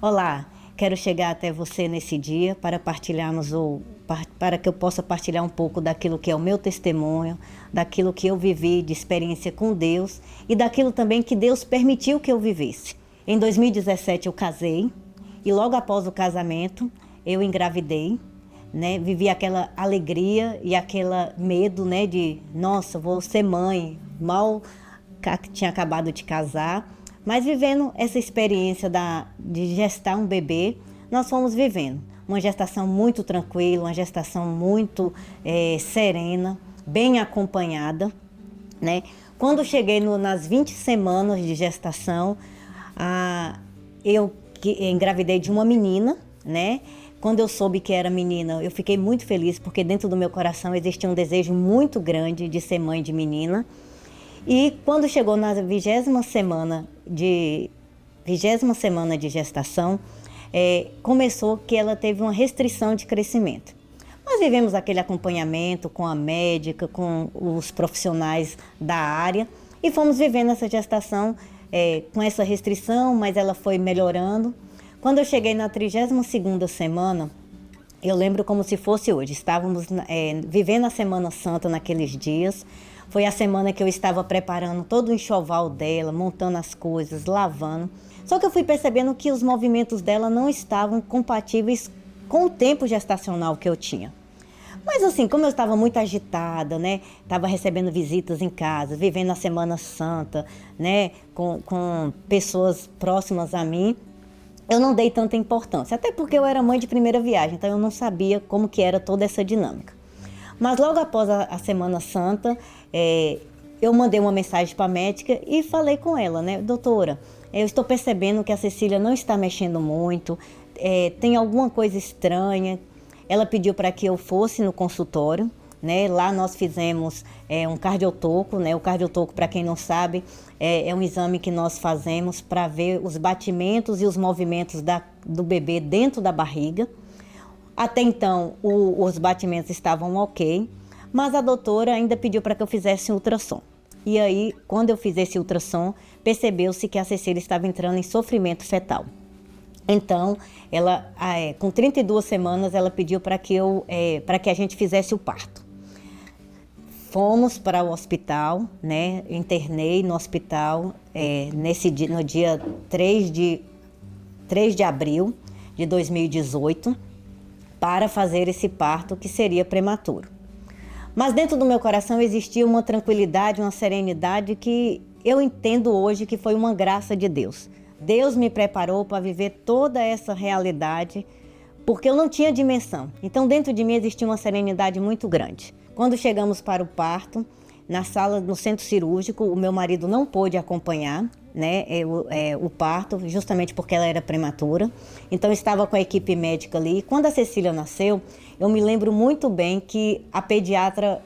Olá, quero chegar até você nesse dia para para que eu possa partilhar um pouco daquilo que é o meu testemunho, daquilo que eu vivi de experiência com Deus e daquilo também que Deus permitiu que eu vivesse. Em 2017 eu casei e logo após o casamento eu engravidei, né? Vivi aquela alegria e aquele medo, né? De, nossa, vou ser mãe, mal tinha acabado de casar. Mas vivendo essa experiência de gestar um bebê, nós fomos vivendo. Uma gestação muito tranquila, uma gestação muito serena, bem acompanhada, né? Quando cheguei nas 20 semanas de gestação, eu engravidei de uma menina, né? Quando eu soube que era menina, eu fiquei muito feliz, porque dentro do meu coração existia um desejo muito grande de ser mãe de menina. E quando chegou na 20ª semana de gestação, começou que ela teve uma restrição de crescimento. Nós vivemos aquele acompanhamento com a médica, com os profissionais da área e fomos vivendo essa gestação com essa restrição, mas ela foi melhorando. Quando eu cheguei na 32ª semana, eu lembro como se fosse hoje, estávamos vivendo a Semana Santa naqueles dias. Foi a semana que eu estava preparando todo o enxoval dela, montando as coisas, lavando. Só que eu fui percebendo que os movimentos dela não estavam compatíveis com o tempo gestacional que eu tinha. Mas assim, como eu estava muito agitada, né? Estava recebendo visitas em casa, vivendo a Semana Santa, né? Com pessoas próximas a mim, eu não dei tanta importância. Até porque eu era mãe de primeira viagem, então eu não sabia como que era toda essa dinâmica. Mas logo após a Semana Santa, eu mandei uma mensagem para a médica e falei com ela, né? Doutora, eu estou percebendo que a Cecília não está mexendo muito, tem alguma coisa estranha. Ela pediu para que eu fosse no consultório, né? Lá nós fizemos um cardiotoco, né? O cardiotoco, para quem não sabe, é um exame que nós fazemos para ver os batimentos e os movimentos do bebê dentro da barriga. Até então, os batimentos estavam ok, mas a doutora ainda pediu para que eu fizesse um ultrassom. E aí, quando eu fiz esse ultrassom, percebeu-se que a Cecília estava entrando em sofrimento fetal. Então, ela, com 32 semanas, ela pediu para que a gente fizesse o parto. Fomos para o hospital, né? Internei no hospital no dia 3 de abril de 2018, para fazer esse parto que seria prematuro. Mas dentro do meu coração existia uma tranquilidade, uma serenidade que eu entendo hoje que foi uma graça de Deus. Deus me preparou para viver toda essa realidade, porque eu não tinha dimensão. Então dentro de mim existia uma serenidade muito grande. Quando chegamos para o parto, na sala, no centro cirúrgico, o meu marido não pôde acompanhar, né, o parto, justamente porque ela era prematura. Então eu estava com a equipe médica ali. E quando a Cecília nasceu, eu me lembro muito bem que a pediatra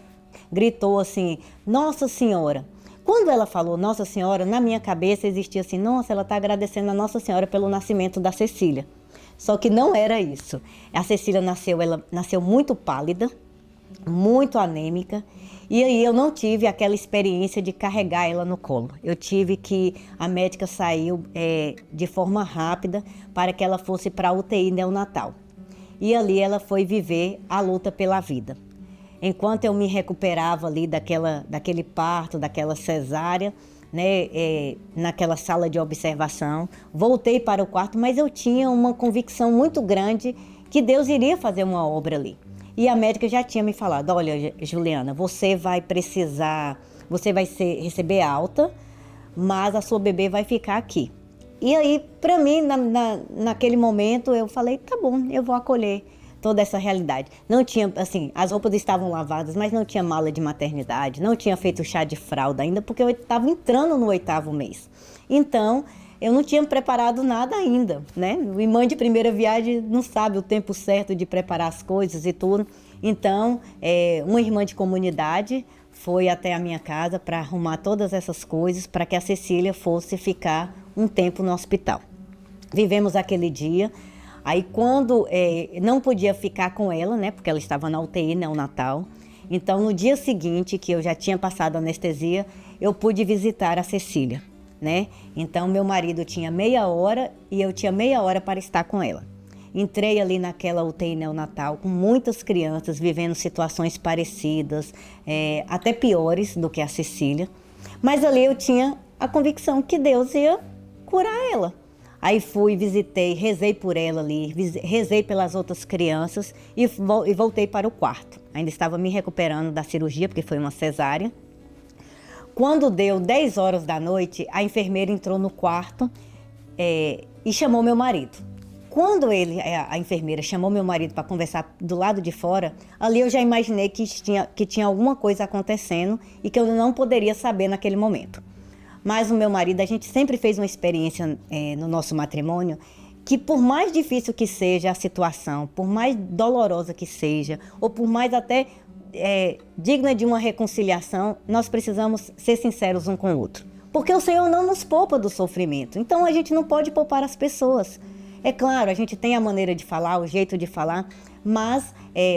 gritou assim, Nossa Senhora. Quando ela falou Nossa Senhora, na minha cabeça existia assim, nossa, ela está agradecendo a Nossa Senhora pelo nascimento da Cecília. Só que não era isso. A Cecília ela nasceu muito pálida, muito anêmica, e aí eu não tive aquela experiência de carregar ela no colo. Eu tive que, a médica saiu de forma rápida para que ela fosse para a UTI neonatal. E ali ela foi viver a luta pela vida. Enquanto eu me recuperava ali daquele parto, daquela cesárea, né, naquela sala de observação, voltei para o quarto, mas eu tinha uma convicção muito grande que Deus iria fazer uma obra ali. E a médica já tinha me falado, olha, Juliana, você vai receber alta, mas a sua bebê vai ficar aqui. E aí, para mim, naquele momento, eu falei, tá bom, eu vou acolher toda essa realidade. Não tinha, assim, as roupas estavam lavadas, mas não tinha mala de maternidade, não tinha feito chá de fralda ainda, porque eu estava entrando no 8º mês. Então, eu não tinha preparado nada ainda, né? E mãe de primeira viagem não sabe o tempo certo de preparar as coisas e tudo. Então, uma irmã de comunidade foi até a minha casa para arrumar todas essas coisas para que a Cecília fosse ficar um tempo no hospital. Vivemos aquele dia. Aí quando não podia ficar com ela, né? Porque ela estava na UTI neonatal. Então, no dia seguinte, que eu já tinha passado a anestesia, eu pude visitar a Cecília. né? Então, meu marido tinha meia hora e eu tinha meia hora para estar com ela. Entrei ali naquela UTI neonatal com muitas crianças vivendo situações parecidas, até piores do que a Cecília. Mas ali eu tinha a convicção que Deus ia curar ela. Aí fui, visitei, rezei por ela ali, rezei pelas outras crianças e voltei para o quarto. Ainda estava me recuperando da cirurgia, porque foi uma cesárea. Quando deu 10 horas da noite, a enfermeira entrou no quarto e chamou meu marido. Quando a enfermeira chamou meu marido para conversar do lado de fora, ali eu já imaginei que tinha alguma coisa acontecendo e que eu não poderia saber naquele momento. Mas o meu marido, a gente sempre fez uma experiência no nosso matrimônio que, por mais difícil que seja a situação, por mais dolorosa que seja, ou por mais até digna de uma reconciliação, nós precisamos ser sinceros um com o outro. Porque o Senhor não nos poupa do sofrimento, então a gente não pode poupar as pessoas. É claro, a gente tem a maneira de falar, o jeito de falar, mas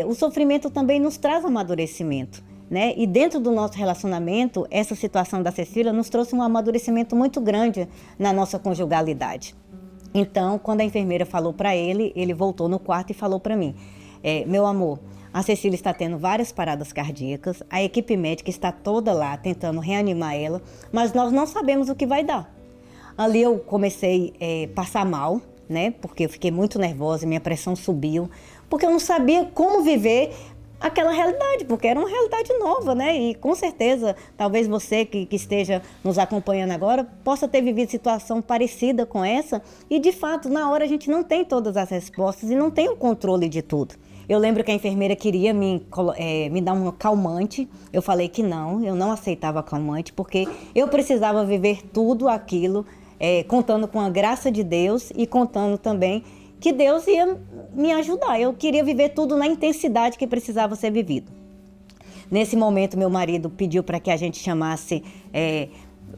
o sofrimento também nos traz amadurecimento, né? E dentro do nosso relacionamento, essa situação da Cecília nos trouxe um amadurecimento muito grande na nossa conjugalidade. Então, quando a enfermeira falou para ele, ele voltou no quarto e falou para mim: meu amor, a Cecília está tendo várias paradas cardíacas, a equipe médica está toda lá tentando reanimar ela, mas nós não sabemos o que vai dar. Ali eu comecei a passar mal, né? Porque eu fiquei muito nervosa, minha pressão subiu, porque eu não sabia como viver aquela realidade, porque era uma realidade nova, né? E com certeza, talvez você que esteja nos acompanhando agora possa ter vivido situação parecida com essa e, de fato, na hora a gente não tem todas as respostas e não tem o controle de tudo. Eu lembro que a enfermeira queria me dar um calmante, eu falei que não, eu não aceitava calmante, porque eu precisava viver tudo aquilo, contando com a graça de Deus e contando também que Deus ia me ajudar. Eu queria viver tudo na intensidade que precisava ser vivido. Nesse momento, meu marido pediu para que a gente chamasse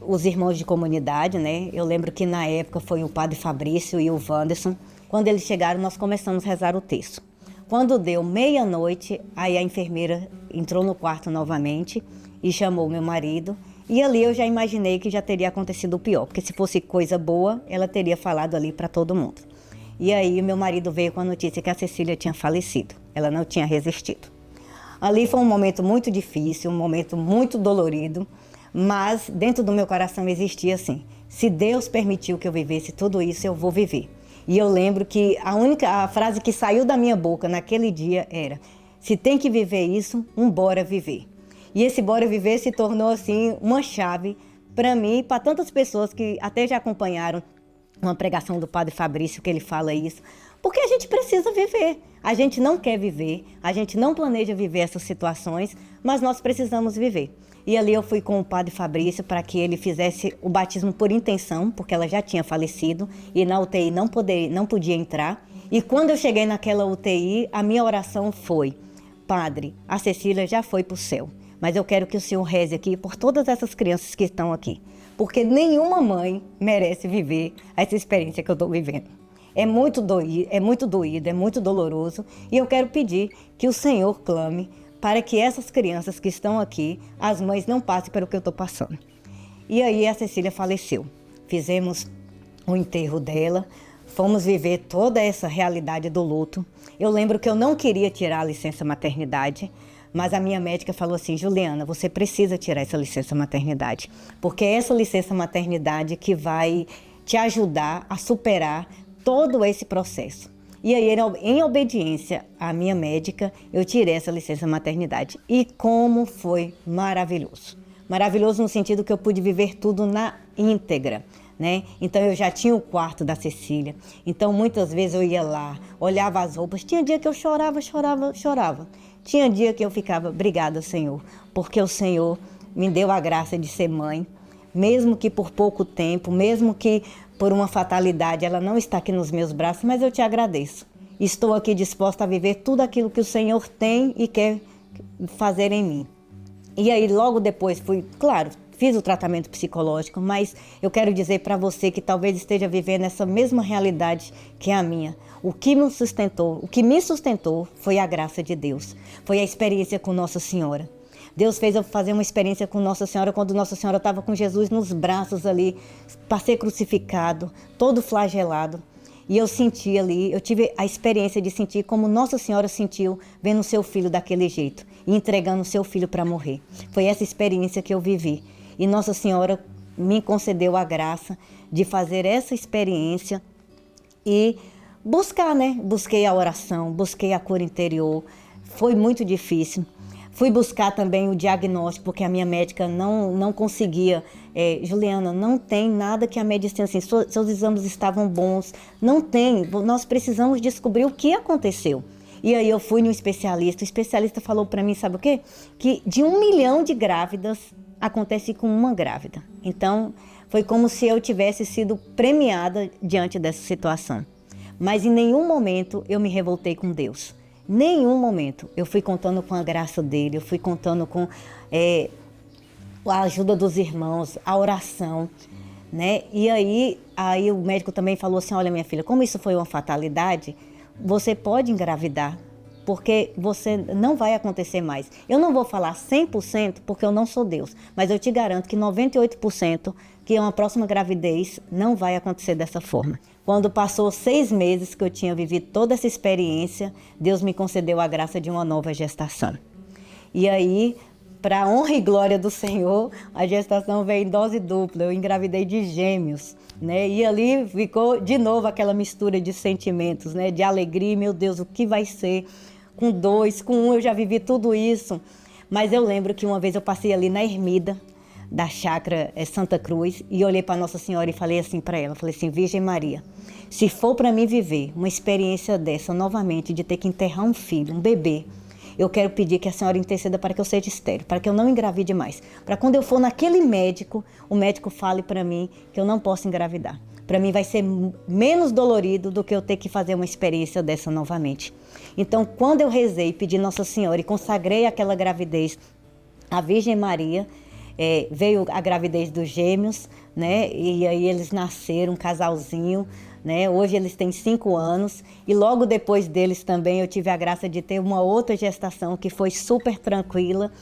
os irmãos de comunidade, né? Eu lembro que na época foi o padre Fabrício e o Wanderson. Quando eles chegaram, nós começamos a rezar o texto. Quando deu meia-noite, aí a enfermeira entrou no quarto novamente e chamou meu marido. E ali eu já imaginei que já teria acontecido o pior, porque se fosse coisa boa, ela teria falado ali para todo mundo. E aí meu marido veio com a notícia que a Cecília tinha falecido, ela não tinha resistido. Ali foi um momento muito difícil, um momento muito dolorido, mas dentro do meu coração existia assim: se Deus permitiu que eu vivesse tudo isso, eu vou viver. E eu lembro que a frase que saiu da minha boca naquele dia era: se tem que viver isso, bora viver. E esse bora viver se tornou assim uma chave para mim e para tantas pessoas que até já acompanharam uma pregação do padre Fabrício, que ele fala isso, porque a gente precisa viver. A gente não quer viver, a gente não planeja viver essas situações, mas nós precisamos viver. E ali eu fui com o padre Fabrício para que ele fizesse o batismo por intenção, porque ela já tinha falecido e na UTI não podia entrar. E quando eu cheguei naquela UTI, a minha oração foi: Padre, a Cecília já foi para o céu, mas eu quero que o Senhor reze aqui por todas essas crianças que estão aqui, porque nenhuma mãe merece viver essa experiência que eu estou vivendo. É muito doído, é muito doloroso, e eu quero pedir que o Senhor clame para que essas crianças que estão aqui, as mães não passem pelo que eu estou passando. E aí a Cecília faleceu. Fizemos o enterro dela, fomos viver toda essa realidade do luto. Eu lembro que eu não queria tirar a licença maternidade, mas a minha médica falou assim: Juliana, você precisa tirar essa licença maternidade, porque é essa licença maternidade que vai te ajudar a superar todo esse processo. E aí, em obediência à minha médica, eu tirei essa licença maternidade. E como foi maravilhoso. Maravilhoso no sentido que eu pude viver tudo na íntegra, né? Então eu já tinha o quarto da Cecília. Então muitas vezes eu ia lá, olhava as roupas. Tinha dia que eu chorava. Tinha dia que eu ficava: obrigada, Senhor, porque o Senhor me deu a graça de ser mãe, mesmo que por pouco tempo, mesmo que por uma fatalidade ela não está aqui nos meus braços, mas eu te agradeço. Estou aqui disposta a viver tudo aquilo que o Senhor tem e quer fazer em mim. E aí logo depois fiz o tratamento psicológico, mas eu quero dizer para você que talvez esteja vivendo essa mesma realidade que a minha. O que me sustentou foi a graça de Deus, foi a experiência com Nossa Senhora. Deus fez eu fazer uma experiência com Nossa Senhora quando Nossa Senhora estava com Jesus nos braços ali, para ser crucificado, todo flagelado. E eu senti ali, eu tive a experiência de sentir como Nossa Senhora sentiu vendo o seu filho daquele jeito e entregando o seu filho para morrer. Foi essa experiência que eu vivi. E Nossa Senhora me concedeu a graça de fazer essa experiência e buscar, né? Busquei a oração, busquei a cura interior. Foi muito difícil. Fui buscar também o diagnóstico, porque a minha médica não conseguia. Juliana, não tem nada que a medicina, assim, seus exames estavam bons. Não tem, nós precisamos descobrir o que aconteceu. E aí eu fui no especialista, o especialista falou para mim, sabe o quê? Que de 1 milhão de grávidas, acontece com uma grávida. Então, foi como se eu tivesse sido premiada diante dessa situação. Mas em nenhum momento eu me revoltei com Deus. Nenhum momento. Eu fui contando com a graça dele, eu fui contando com a ajuda dos irmãos, a oração, né? E aí o médico também falou assim, olha minha filha, como isso foi uma fatalidade, você pode engravidar, porque você não vai acontecer mais. Eu não vou falar 100% porque eu não sou Deus, mas eu te garanto que 98% que uma próxima gravidez não vai acontecer dessa forma. Quando passou 6 meses que eu tinha vivido toda essa experiência, Deus me concedeu a graça de uma nova gestação. E aí, para a honra e glória do Senhor, a gestação veio em dose dupla. Eu engravidei de gêmeos, né? E ali ficou de novo aquela mistura de sentimentos, né? De alegria, meu Deus, o que vai ser? Com 2, com 1, eu já vivi tudo isso. Mas eu lembro que uma vez eu passei ali na ermida da chácara Santa Cruz e olhei para Nossa Senhora e falei assim para ela, falei assim, Virgem Maria, se for para mim viver uma experiência dessa novamente, de ter que enterrar um filho, um bebê, eu quero pedir que a senhora interceda para que eu seja estéril, para que eu não engravide mais. Para quando eu for naquele médico, o médico fale para mim que eu não posso engravidar. Para mim vai ser menos dolorido do que eu ter que fazer uma experiência dessa novamente. Então, quando eu rezei, pedi Nossa Senhora e consagrei aquela gravidez à Virgem Maria, veio a gravidez dos gêmeos, né? E aí eles nasceram, um casalzinho, né? Hoje eles têm 5 anos e logo depois deles também eu tive a graça de ter uma outra gestação que foi super tranquila.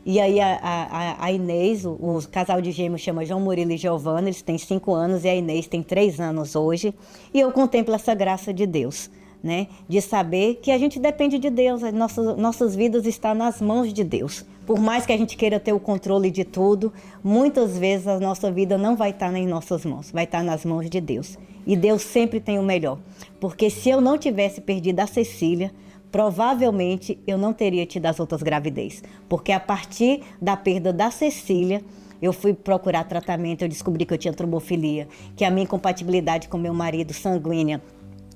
E aí a Inês, o casal de gêmeos chama João Murilo e Giovana, eles têm 5 anos e a Inês tem 3 anos hoje. E eu contemplo essa graça de Deus, né? De saber que a gente depende de Deus, as nossas vidas estão nas mãos de Deus. Por mais que a gente queira ter o controle de tudo, muitas vezes a nossa vida não vai estar nas nossas mãos, vai estar nas mãos de Deus. E Deus sempre tem o melhor. Porque se eu não tivesse perdido a Cecília, provavelmente eu não teria tido as outras gravidez. Porque a partir da perda da Cecília, eu fui procurar tratamento, eu descobri que eu tinha trombofilia, que a minha incompatibilidade com meu marido sanguínea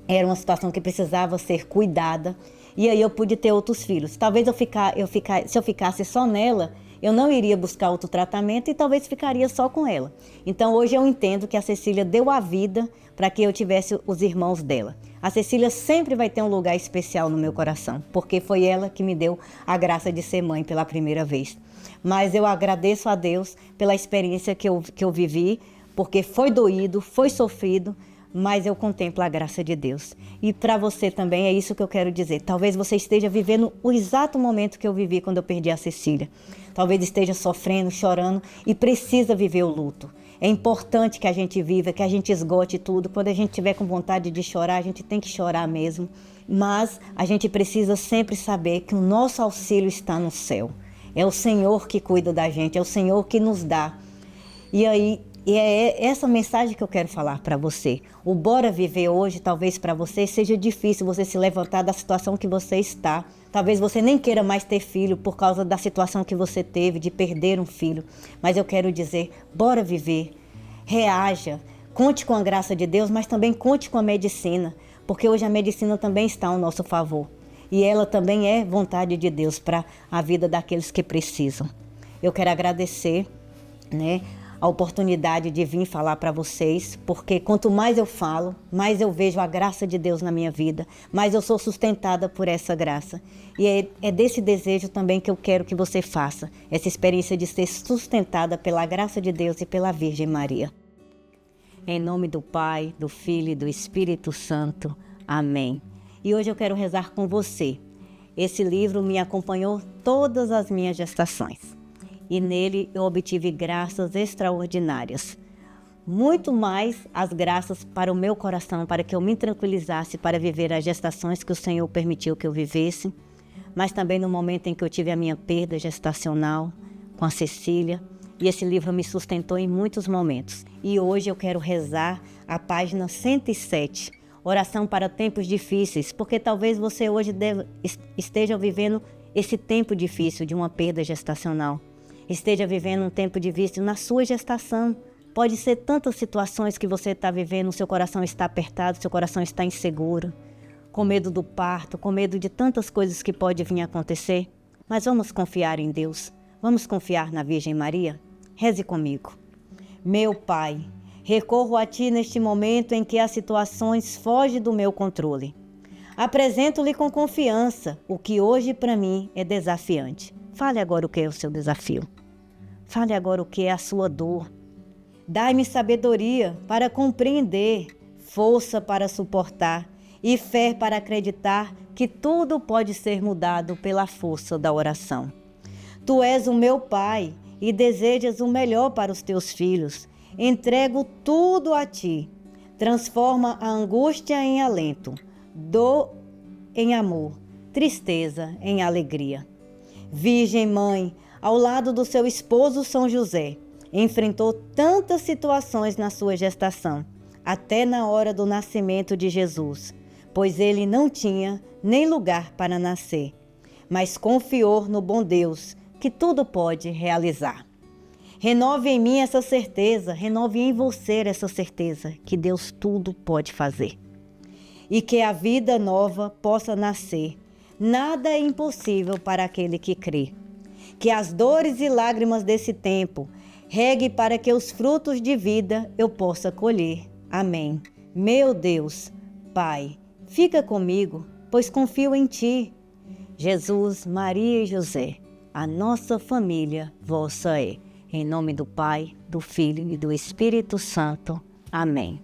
era uma situação que precisava ser cuidada. E aí eu pude ter outros filhos. Talvez se eu ficasse só nela, eu não iria buscar outro tratamento e talvez ficaria só com ela. Então hoje eu entendo que a Cecília deu a vida para que eu tivesse os irmãos dela. A Cecília sempre vai ter um lugar especial no meu coração, porque foi ela que me deu a graça de ser mãe pela primeira vez. Mas eu agradeço a Deus pela experiência que eu vivi, porque foi doído, foi sofrido, mas eu contemplo a graça de Deus. E para você também é isso que eu quero dizer. Talvez você esteja vivendo o exato momento que eu vivi quando eu perdi a Cecília. Talvez esteja sofrendo, chorando e precisa viver o luto. É importante que a gente viva, que a gente esgote tudo. Quando a gente tiver com vontade de chorar, a gente tem que chorar mesmo. Mas a gente precisa sempre saber que o nosso auxílio está no céu. É o Senhor que cuida da gente, é o Senhor que nos dá. E é essa mensagem que eu quero falar para você. O Bora Viver hoje, talvez para você seja difícil você se levantar da situação que você está. Talvez você nem queira mais ter filho por causa da situação que você teve, de perder um filho. Mas eu quero dizer, bora viver, reaja, conte com a graça de Deus, mas também conte com a medicina. Porque hoje a medicina também está ao nosso favor. E ela também é vontade de Deus para a vida daqueles que precisam. Eu quero agradecer, né, a oportunidade de vir falar para vocês, porque quanto mais eu falo, mais eu vejo a graça de Deus na minha vida, mais eu sou sustentada por essa graça. E é desse desejo também que eu quero que você faça, essa experiência de ser sustentada pela graça de Deus e pela Virgem Maria. Em nome do Pai, do Filho e do Espírito Santo. Amém. E hoje eu quero rezar com você. Esse livro me acompanhou todas as minhas gestações e nele eu obtive graças extraordinárias. Muito mais as graças para o meu coração, para que eu me tranquilizasse para viver as gestações que o Senhor permitiu que eu vivesse, mas também no momento em que eu tive a minha perda gestacional com a Cecília, e esse livro me sustentou em muitos momentos. E hoje eu quero rezar a página 107, oração para tempos difíceis, porque talvez você hoje esteja vivendo esse tempo difícil de uma perda gestacional, esteja vivendo um tempo difícil na sua gestação. Pode ser tantas situações que você está vivendo, seu coração está apertado, seu coração está inseguro, com medo do parto, com medo de tantas coisas que pode vir a acontecer. Mas vamos confiar em Deus, vamos confiar na Virgem Maria? Reze comigo. Meu Pai, recorro a Ti neste momento em que as situações fogem do meu controle. Apresento-lhe com confiança o que hoje para mim é desafiante. Fale agora o que é o seu desafio. Fale agora o que é a sua dor. Dai-me sabedoria para compreender, força para suportar e fé para acreditar que tudo pode ser mudado pela força da oração. Tu és o meu Pai e desejas o melhor para os teus filhos. Entrego tudo a Ti. Transforma a angústia em alento, dor em amor, tristeza em alegria. Virgem Mãe, ao lado do seu esposo São José, enfrentou tantas situações na sua gestação, até na hora do nascimento de Jesus, pois ele não tinha nem lugar para nascer, mas confiou no bom Deus, que tudo pode realizar. Renove em mim essa certeza, renove em você essa certeza, que Deus tudo pode fazer. E que a vida nova possa nascer. Nada é impossível para aquele que crê. Que as dores e lágrimas desse tempo regue para que os frutos de vida eu possa colher. Amém. Meu Deus, Pai, fica comigo, pois confio em Ti. Jesus, Maria e José, a nossa família vossa é. Em nome do Pai, do Filho e do Espírito Santo. Amém.